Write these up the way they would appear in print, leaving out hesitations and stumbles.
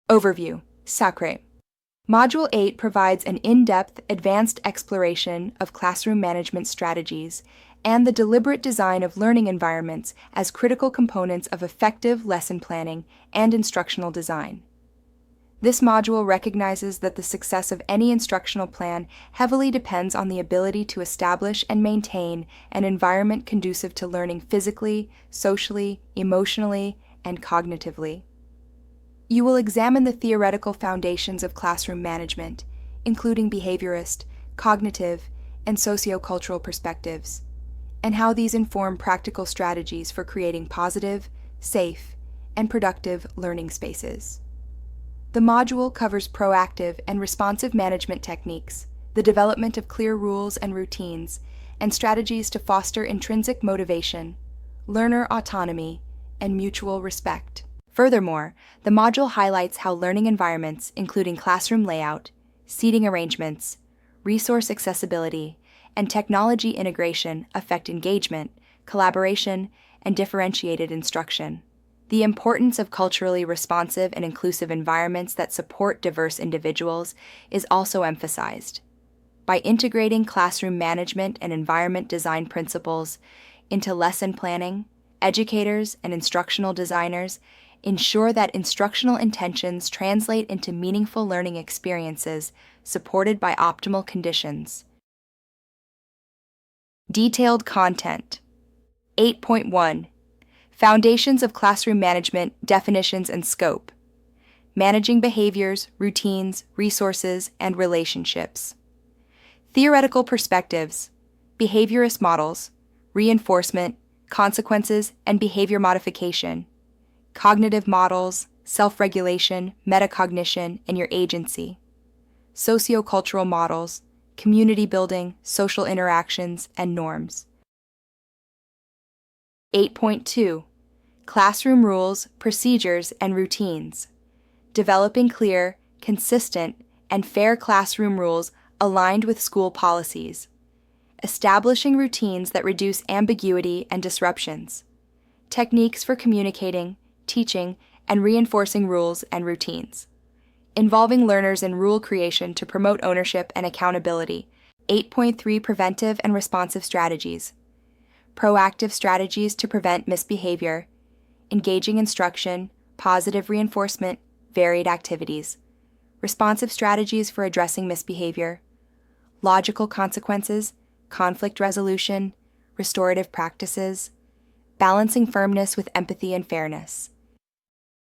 Overview. Sacre. Module 8 provides an in-depth, advanced exploration of classroom management strategies and the deliberate design of learning environments as critical components of effective lesson planning and instructional design. This module recognizes that the success of any instructional plan heavily depends on the ability to establish and maintain an environment conducive to learning physically, socially, emotionally, and cognitively. You will examine the theoretical foundations of classroom management, including behaviorist, cognitive, and socio-cultural perspectives, and how these inform practical strategies for creating positive, safe, and productive learning spaces. The module covers proactive and responsive management techniques, the development of clear rules and routines, and strategies to foster intrinsic motivation, learner autonomy, and mutual respect. Furthermore, the module highlights how learning environments, including classroom layout, seating arrangements, resource accessibility, and technology integration affect engagement, collaboration, and differentiated instruction. The importance of culturally responsive and inclusive environments that support diverse individuals is also emphasized. By integrating classroom management and environment design principles into lesson planning, educators and instructional designers ensure that instructional intentions translate into meaningful learning experiences supported by optimal conditions. Detailed content. 8.1. Foundations of Classroom Management, Definitions and Scope. Managing behaviors, routines, resources, and relationships. Theoretical perspectives. Behaviorist models. Reinforcement, consequences, and behavior modification. Cognitive models, self-regulation, metacognition, and your agency. Socio-cultural models, community building, social interactions, and norms. 8.2. Classroom rules, procedures, and routines. Developing clear, consistent, and fair classroom rules aligned with school policies. Establishing routines that reduce ambiguity and disruptions. Techniques for communicating, teaching, and reinforcing rules and routines. Involving learners in rule creation to promote ownership and accountability. 8.3. Preventive and responsive strategies. Proactive strategies to prevent misbehavior. Engaging instruction, positive reinforcement, varied activities. Responsive strategies for addressing misbehavior. Logical consequences, conflict resolution, restorative practices. Balancing firmness with empathy and fairness.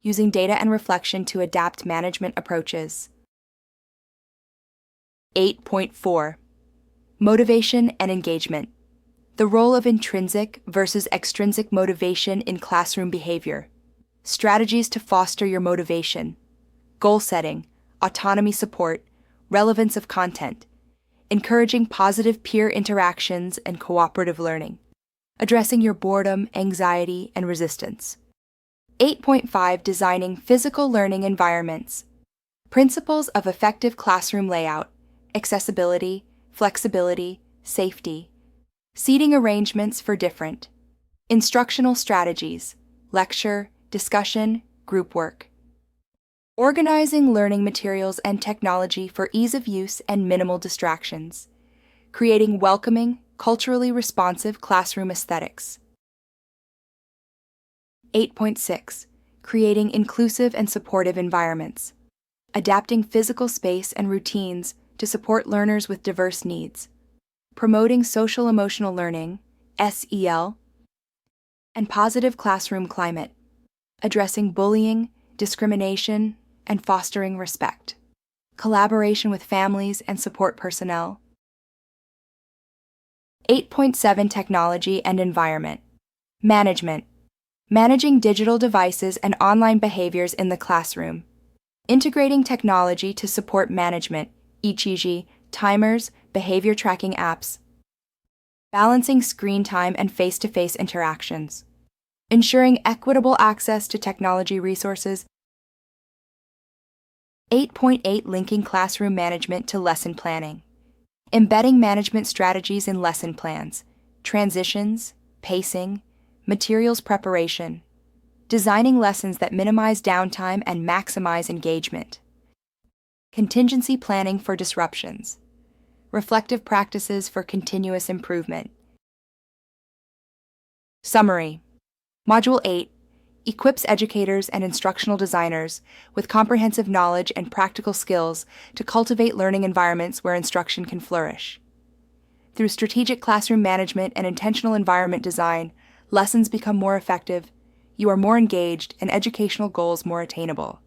Using data and reflection to adapt management approaches. 8.4. Motivation and engagement. The role of intrinsic versus extrinsic motivation in classroom behavior. Strategies to foster your motivation. Goal setting, autonomy support, relevance of content. Encouraging positive peer interactions and cooperative learning. Addressing your boredom, anxiety, and resistance. 8.5. Designing physical learning environments. Principles of effective classroom layout, accessibility, flexibility, safety. Seating arrangements for different. Instructional strategies, lecture, discussion, group work. Organizing learning materials and technology for ease of use and minimal distractions. Creating welcoming, culturally responsive classroom aesthetics. 8.6. Creating inclusive and supportive environments. Adapting physical space and routines to support learners with diverse needs. Promoting social-emotional learning, SEL, and positive classroom climate. Addressing bullying, discrimination, and fostering respect. Collaboration with families and support personnel. 8.7. Technology and environment. Management. Managing digital devices and online behaviors in the classroom. Integrating technology to support management, e.g., timers, behavior tracking apps. Balancing screen time and face-to-face interactions. Ensuring equitable access to technology resources. 8.8. Linking classroom management to lesson planning. Embedding management strategies in lesson plans, transitions, pacing, materials preparation. designing lessons that minimize downtime and maximize engagement. Contingency planning for disruptions. Reflective practices for continuous improvement. Summary. Module 8 equips educators and instructional designers with comprehensive knowledge and practical skills to cultivate learning environments where instruction can flourish. Through strategic classroom management and intentional environment design, lessons become more effective, you are more engaged, and educational goals more attainable.